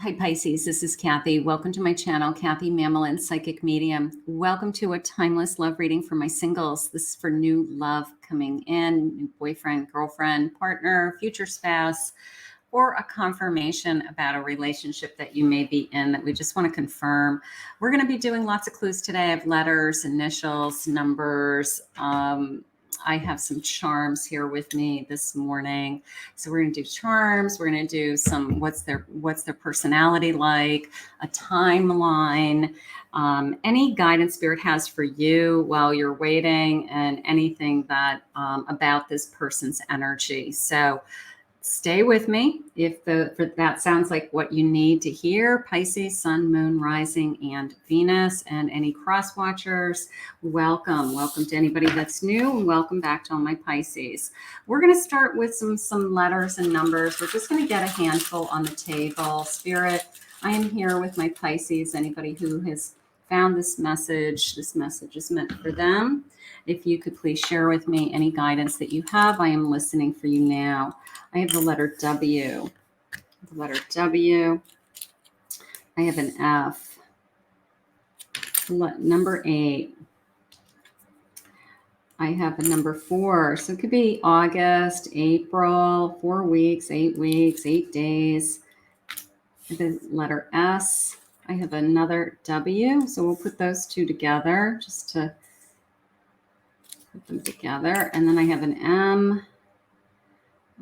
Hi Pisces, this is Kathy. Welcome to my channel, Kathy Mamolen, Psychic Medium. Welcome to a timeless love reading for my singles. This is for new love coming in, new boyfriend, girlfriend, partner, future spouse, or a confirmation about a relationship that you may be in that we just want to confirm. We're going to be doing lots of clues today. I have letters, initials, numbers. I have some charms here with me this morning. So we're going to do charms. We're going to do some what's their personality like, a timeline, any guidance spirit has for you while you're waiting, and anything that about this person's energy. So stay with me if that sounds like what you need to hear. Pisces, Sun, Moon, Rising, and Venus, and any cross watchers, welcome. Welcome to anybody that's new, and welcome back to all my Pisces. We're going to start with some letters and numbers. We're just going to get a handful on the table. Spirit, I am here with my Pisces. Anybody who has found this message is meant for them. If you could please share with me any guidance that you have, I am listening for you now. I have the letter W. The letter W. I have an F. Number 8. I have a number 4. So it could be August, April, 4 weeks, 8 weeks, 8 days. The letter S. I have another W. So we'll put those two together just to put them together. And then I have an M.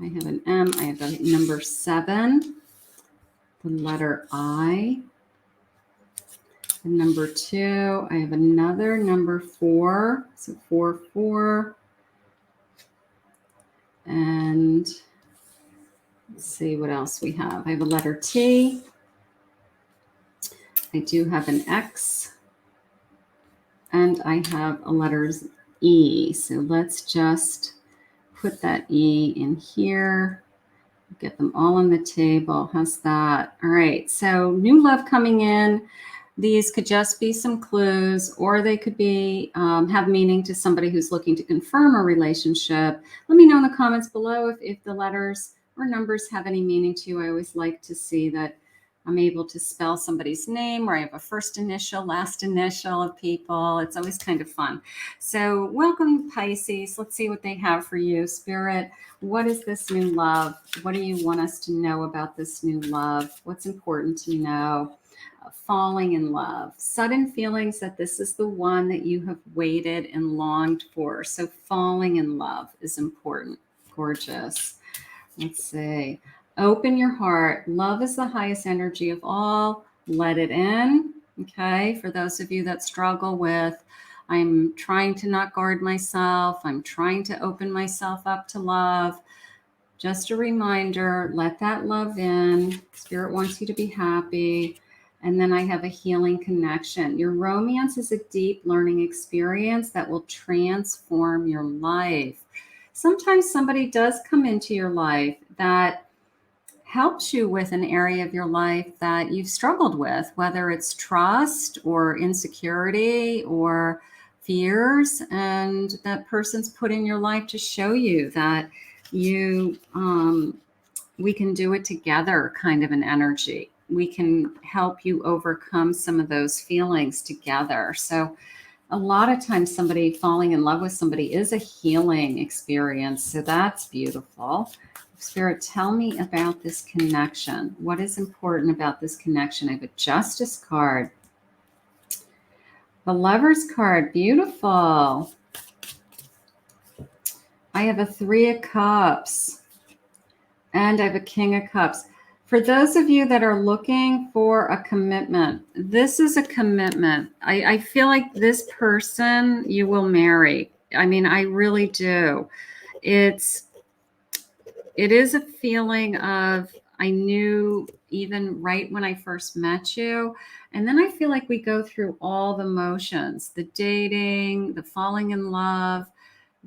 I have an M. I have a number 7. The letter I. The number 2. I have another number 4. So 4, 4. And let's see what else we have. I have a letter T. I do have an X. And I have a letter E. So let's just put that E in here. Get them all on the table. How's that? All right. So new love coming in. These could just be some clues, or they could be have meaning to somebody who's looking to confirm a relationship. Let me know in the comments below if the letters or numbers have any meaning to you. I always like to see that I'm able to spell somebody's name, or I have a first initial, last initial of people. It's always kind of fun. So welcome, Pisces. Let's see what they have for you. Spirit, what is this new love? What do you want us to know about this new love? What's important to know? Falling in love. Sudden feelings that this is the one that you have waited and longed for. So falling in love is important. Gorgeous. Let's see. Open your heart. Love is the highest energy of all. Let it in. Okay. For those of you that struggle with, I'm trying to not guard myself. I'm trying to open myself up to love. Just a reminder, let that love in. Spirit wants you to be happy. And then I have a healing connection. Your romance is a deep learning experience that will transform your life. Sometimes somebody does come into your life that helps you with an area of your life that you've struggled with, whether it's trust or insecurity or fears, and that person's put in your life to show you that you we can do it together, kind of an energy. We can help you overcome some of those feelings together. So a lot of times somebody falling in love with somebody is a healing experience. So that's beautiful. Spirit, tell me about this connection. What is important about this connection? I have a Justice card. The Lover's card. Beautiful. I have a 3 of Cups. And I have a King of Cups. For those of you that are looking for a commitment, this is a commitment. I feel like this person you will marry. I mean, I really do. It is a feeling of, I knew even right when I first met you. And then I feel like we go through all the motions, the dating, the falling in love,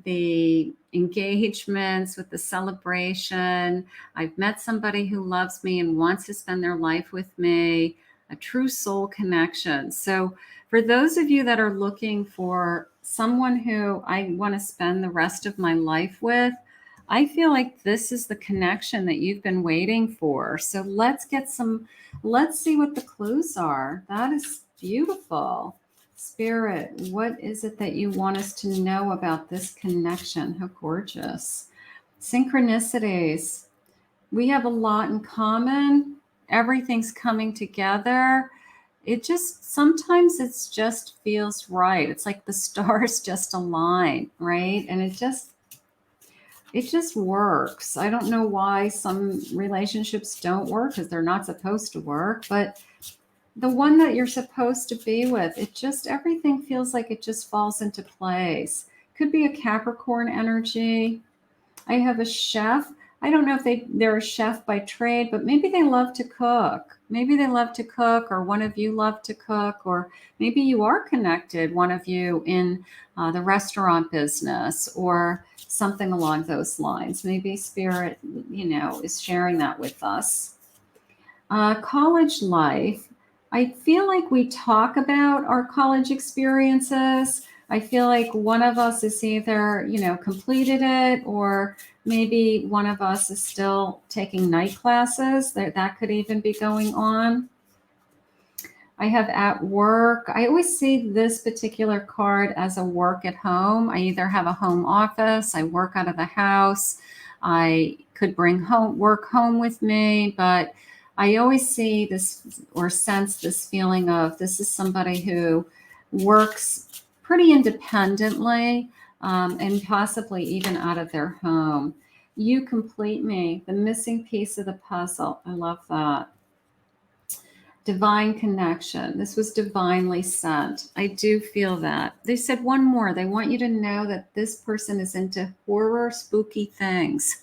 the engagements with the celebration. I've met somebody who loves me and wants to spend their life with me, a true soul connection. So for those of you that are looking for someone who I want to spend the rest of my life with, I feel like this is the connection that you've been waiting for. So let's see what the clues are. That is beautiful. Spirit, what is it that you want us to know about this connection? How gorgeous. Synchronicities. We have a lot in common. Everything's coming together. Sometimes it's just feels right. It's like the stars just align, right? And it just works. I don't know why some relationships don't work, because they're not supposed to work, but the one that you're supposed to be with, everything feels like it just falls into place. Could be a Capricorn energy. I have a chef. I don't know if they're a chef by trade, but maybe they love to cook. Maybe they love to cook, or one of you love to cook, or maybe you are connected, one of you, in the restaurant business or something along those lines. Maybe Spirit, is sharing that with us. College life. I feel like we talk about our college experiences. I feel like one of us is either, completed it, or maybe one of us is still taking night classes. That could even be going on. I have at work. I always see this particular card as a work at home. I either have a home office, I work out of the house, I could bring work home with me, but I always see this or sense this feeling of this is somebody who works pretty independently, and possibly even out of their home. You complete me, the missing piece of the puzzle. I love that. Divine connection. This was divinely sent. I do feel that. They said one more. They want you to know that this person is into horror, spooky things.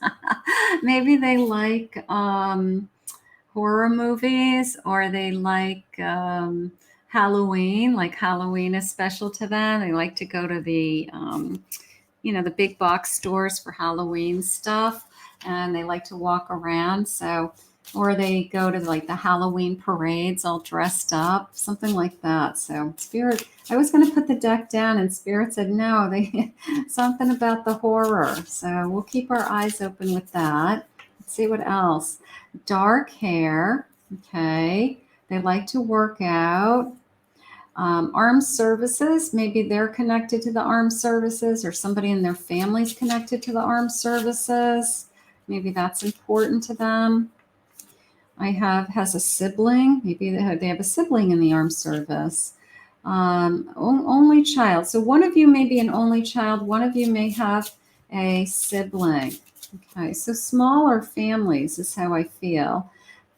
Maybe they like horror movies, or they like Halloween. Like Halloween is special to them. They like to go to the the big box stores for Halloween stuff, and they like to walk around. So, or they go to like the Halloween parades all dressed up, something like that. So Spirit, I was going to put the deck down, and Spirit said no, they something about the horror. So we'll keep our eyes open with that. Let's see what else. Dark hair. Okay. They like to work out. Armed services, maybe they're connected to the armed services, or somebody in their family's connected to the armed services. Maybe that's important to them. Has a sibling. Maybe they have a sibling in the armed service. Only child. So one of you may be an only child. One of you may have a sibling. Okay, so smaller families is how I feel.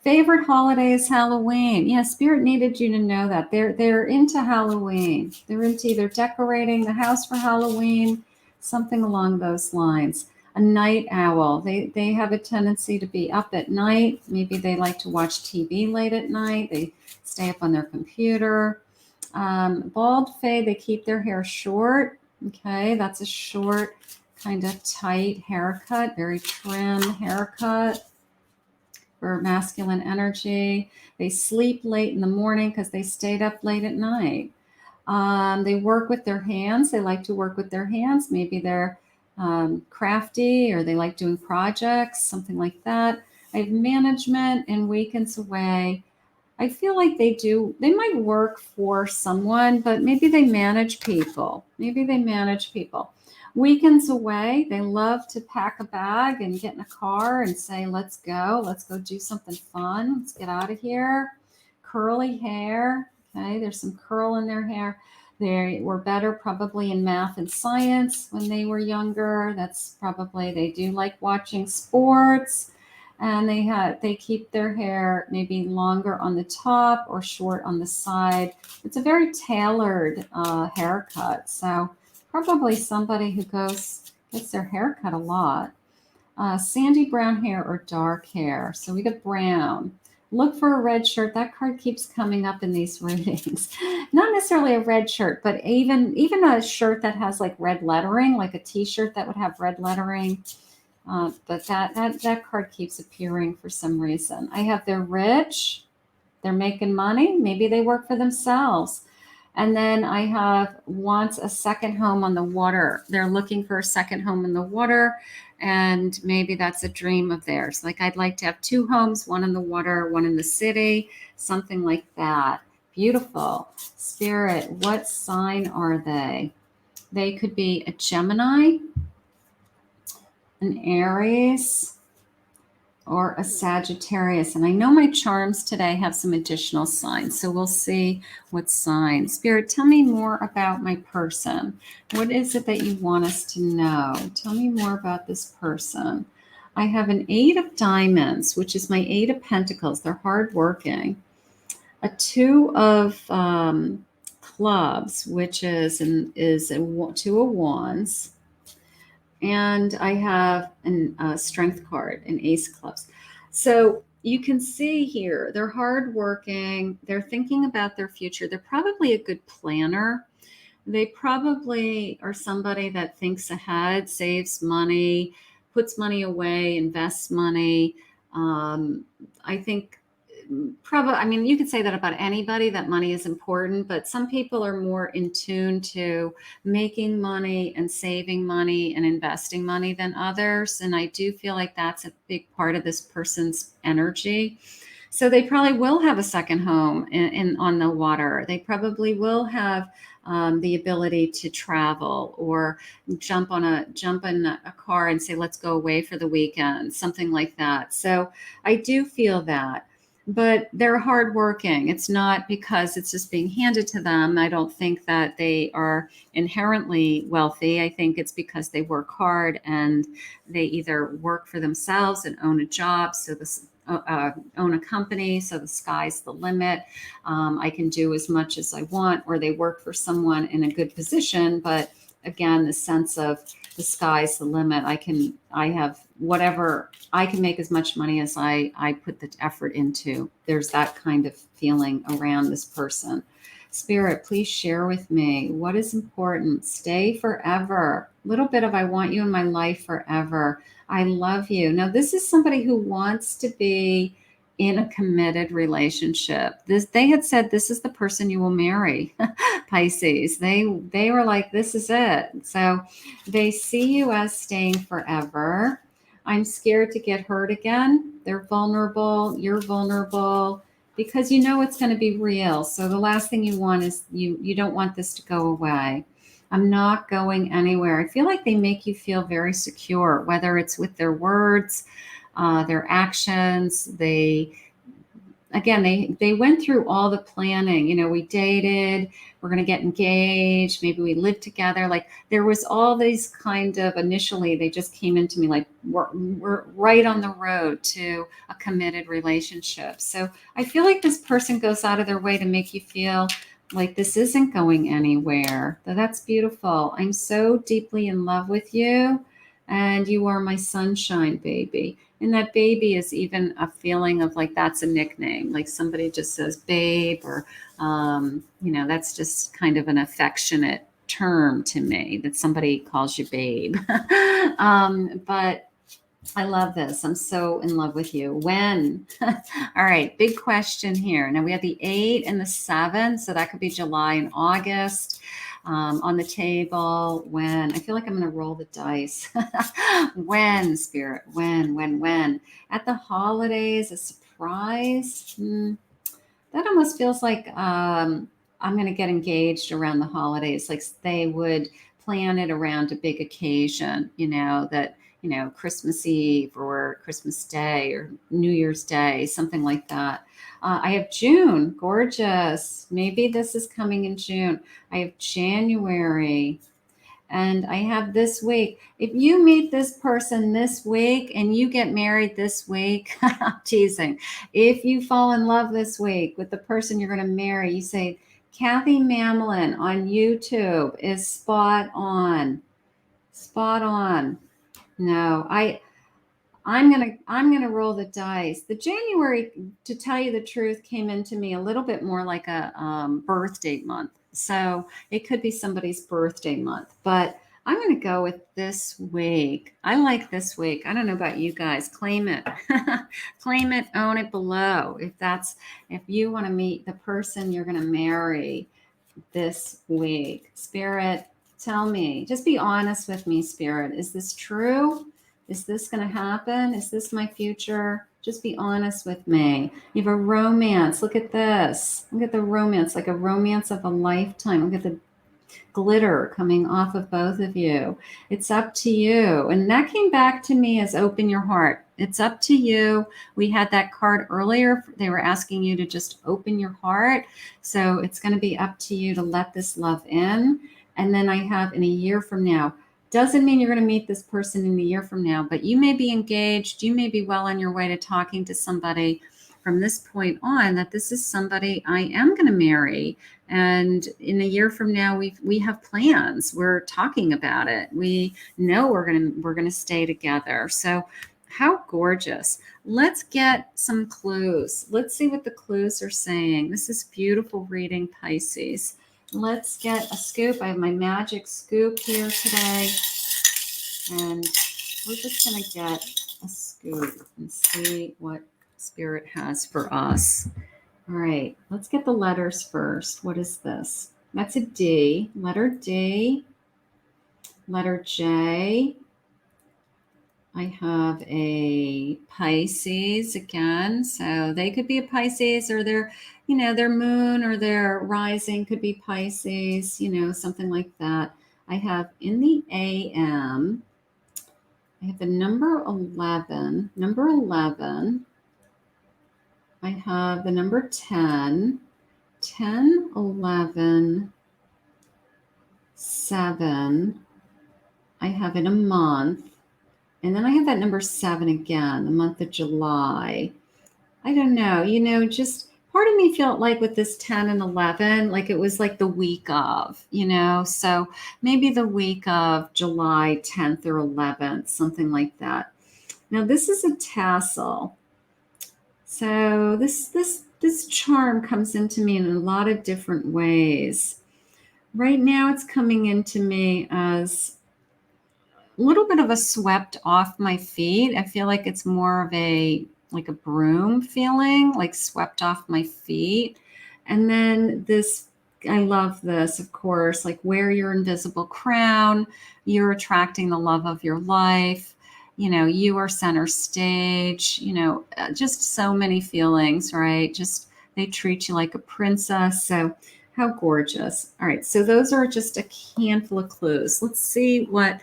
Favorite holiday is Halloween. Yeah, Spirit needed you to know that. They're into Halloween. They're into either decorating the house for Halloween, something along those lines. A night owl. They have a tendency to be up at night. Maybe they like to watch TV late at night. They stay up on their computer. Bald fae, they keep their hair short. Okay, that's a short, kind of tight haircut, very trim haircut for masculine energy. They sleep late in the morning because they stayed up late at night. They work with their hands. They like to work with their hands. Maybe they're crafty, or they like doing projects, something like that. I have management and weekends away. I feel like they might work for someone, but maybe they manage people. Weekends away, they love to pack a bag and get in a car and say, let's go do something fun. Let's get out of here. Curly hair. Okay, there's some curl in their hair. They were better probably in math and science when they were younger. They do like watching sports. And they keep their hair maybe longer on the top or short on the side. It's a very tailored haircut. So probably somebody who gets their hair cut a lot. Sandy brown hair or dark hair. So we got brown. Look for a red shirt. That card keeps coming up in these readings. Not necessarily a red shirt, but even a shirt that has like red lettering, like a t-shirt that would have red lettering. But that card keeps appearing for some reason. I have they're rich, they're making money, maybe they work for themselves. And then I have wants a second home on the water. They're looking for a second home on the water. And maybe that's a dream of theirs. Like, I'd like to have 2 homes, one in the water, one in the city, something like that. Beautiful. Spirit, what sign are they? They could be a Gemini, an Aries, or a Sagittarius. And I know my charms today have some additional signs, so we'll see what sign. Spirit, tell me more about my person. What is it that you want us to know? Tell me more about this person. I have an 8 of diamonds, which is my 8 of pentacles. They're hardworking. A 2 of clubs, which is a 2 of wands. And I have a strength card, an ace of clubs. So you can see here, they're hardworking. They're thinking about their future. They're probably a good planner. They probably are somebody that thinks ahead, saves money, puts money away, invests money. I think probably, I mean, you could say that about anybody, that money is important, but some people are more in tune to making money and saving money and investing money than others. And I do feel like that's a big part of this person's energy. So they probably will have a second home on the water. They probably will have the ability to travel or jump in a car and say, let's go away for the weekend, something like that. So I do feel that. But they're hardworking. It's not because it's just being handed to them. I don't think that they are inherently wealthy. I think it's because they work hard and they either work for themselves and own a job. So this own a company, so the sky's the limit. I can do as much as I want, or they work for someone in a good position. But again, the sense of the sky's the limit. I have whatever, I can make as much money as I put the effort into. There's that kind of feeling around this person. Spirit, please share with me what is important. Stay forever. A little bit of I want you in my life forever. I love you. Now, this is somebody who wants to be in a committed relationship. They had said this is the person you will marry. Pisces. They were like, this is it. So they see you as staying forever. I'm scared to get hurt again. They're vulnerable. You're vulnerable because you know it's going to be real. So the last thing you want is you don't want this to go away. I'm not going anywhere. I feel like they make you feel very secure, whether it's with their words, their actions. They went through all the planning. You know, we dated, we're going to get engaged, maybe we live together. Like there was all these kind of, initially they just came into me like we're right on the road to a committed relationship. So I feel like this person goes out of their way to make you feel like this isn't going anywhere. That's beautiful. I'm so deeply in love with you, and you are my sunshine, baby. And that baby is even a feeling of like that's a nickname, like somebody just says babe, or that's just kind of an affectionate term to me that somebody calls you babe. But I love this. I'm so in love with you. When? All right, big question here. Now we have the 8 and the 7, so that could be July and August. On the table. When? I feel like I'm going to roll the dice. When, Spirit? When? At the holidays, a surprise? That almost feels like I'm going to get engaged around the holidays. Like they would plan it around a big occasion, Christmas Eve or Christmas Day or New Year's Day, something like that. I have June, gorgeous. Maybe this is coming in June. I have January, and I have this week. If you meet this person this week and you get married this week, I'm teasing. If you fall in love this week with the person you're going to marry, you say, Kathy Mamolen on YouTube is spot on. Spot on. No, I'm gonna roll the dice. The January, to tell you the truth, came into me a little bit more like a birthday month. So it could be somebody's birthday month, but I'm going to go with this week. I like this week. I don't know about you guys. Claim it. Claim it, own it below. If you want to meet the person you're going to marry this week. Spirit, tell me. Just be honest with me, Spirit. Is this true? Is this going to happen? Is this my future? Just be honest with me. You have a romance. Look at this. Look at the romance, like a romance of a lifetime. Look at the glitter coming off of both of you. It's up to you. And that came back to me as open your heart. It's up to you. We had that card earlier. They were asking you to just open your heart. So it's going to be up to you to let this love in. And then I have in a year from now. Doesn't mean you're going to meet this person in a year from now, but you may be engaged. You may be well on your way to talking to somebody from this point on, that this is somebody I am going to marry. And in a year from now, we have plans. We're talking about it. We know we're gonna stay together. So how gorgeous. Let's get some clues. Let's see what the clues are saying. This is beautiful reading, Pisces. Let's get a scoop. I have my magic scoop here today. And we're just going to get a scoop and see what Spirit has for us. All right, let's get the letters first. What is this? That's a D. Letter D. Letter J. I have a Pisces again. So they could be a Pisces, or their moon or their rising could be Pisces, something like that. I have in the AM, I have the number 11. Number 11. I have the number 10. 10, 11, 7. I have in a month. And then I have that number 7 again, the month of July. I don't know, just part of me felt like with this 10 and 11, like it was like the week of, so maybe the week of July 10th or 11th, something like that. Now this is a tassel. So this charm comes into me in a lot of different ways. Right now it's coming into me as a little bit of a swept off my feet. I feel like it's more of like a broom feeling, like swept off my feet. And then this, I love this, of course, like wear your invisible crown. You're attracting the love of your life. You are center stage, just so many feelings, right? Just they treat you like a princess. So how gorgeous. All right. So those are just a handful of clues. Let's see what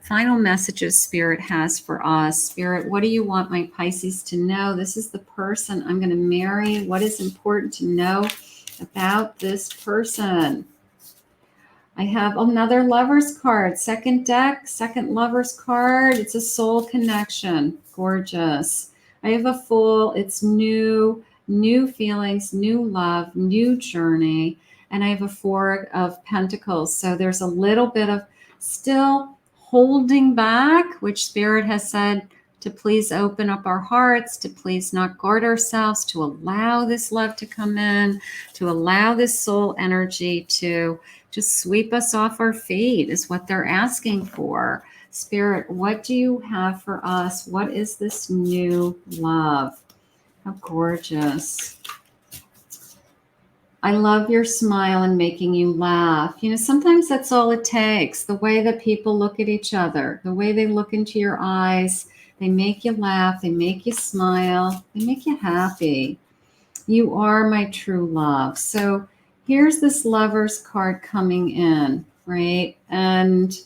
final messages Spirit has for us. Spirit, what do you want my Pisces to know? This is the person I'm going to marry. What is important to know about this person? I have another Lover's card, second deck, second Lover's card. It's a soul connection. Gorgeous. I have a Fool. It's new feelings, new love, new journey. And I have a Four of Pentacles. So there's a little bit of still holding back, which Spirit has said to please open up our hearts, to please not guard ourselves, to allow this love to come in, to allow this soul energy to just sweep us off our feet is what they're asking for. Spirit, what do you have for us? What is this new love? How gorgeous. I love your smile and making you laugh. Sometimes that's all it takes. The way that people look at each other, the way they look into your eyes, they make you laugh, they make you smile, they make you happy. You are my true love. So here's this Lover's card coming in, right? And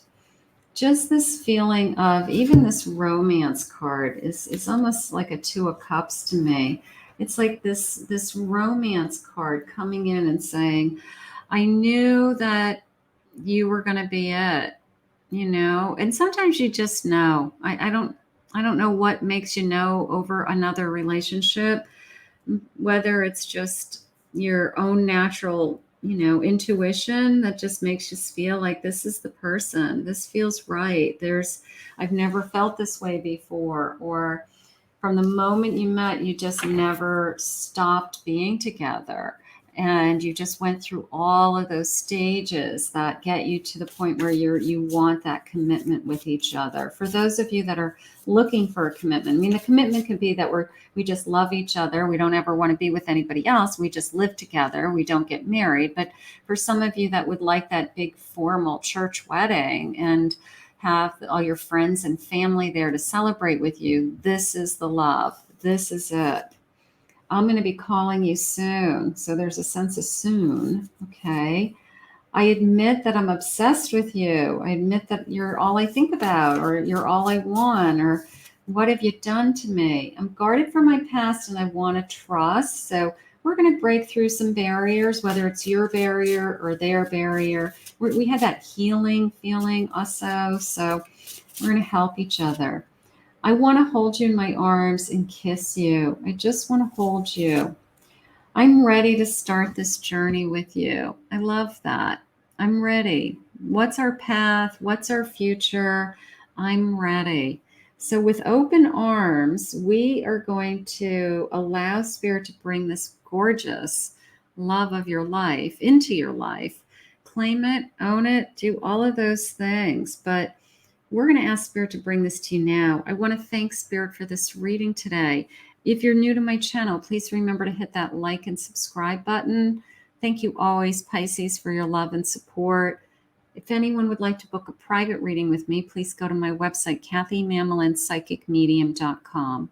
just this feeling of, even this romance card is almost like a Two of Cups to me. It's like this romance card coming in and saying, I knew that you were going to be it, and sometimes you just know. I don't know what makes you know over another relationship, whether it's just your own natural, intuition that just makes you feel like this is the person, this feels right. I've never felt this way before, or from the moment you met, you just never stopped being together. And you just went through all of those stages that get you to the point where you want that commitment with each other. For those of you that are looking for a commitment, the commitment could be that we just love each other. We don't ever want to be with anybody else. We just live together. We don't get married. But for some of you that would like that big formal church wedding and have all your friends and family there to celebrate with you. This is the love. This is it. I'm going to be calling you soon. So there's a sense of soon. Okay. I admit that I'm obsessed with you. I admit that you're all I think about, or you're all I want, or what have you done to me? I'm guarded from my past and I want to trust. So we're going to break through some barriers, whether it's your barrier or their barrier. We had that healing feeling also. So we're going to help each other. I want to hold you in my arms and kiss you. I just want to hold you. I'm ready to start this journey with you. I love that. I'm ready. What's our path? What's our future? I'm ready. So with open arms, we are going to allow Spirit to bring this gorgeous love of your life into your life. Claim it, own it, do all of those things. But we're going to ask Spirit to bring this to you now. I want to thank Spirit for this reading today. If you're new to my channel, please remember to hit that like and subscribe button. Thank you always, Pisces, for your love and support. If anyone would like to book a private reading with me, please go to my website, KathyMamolenPsychicMedium.com.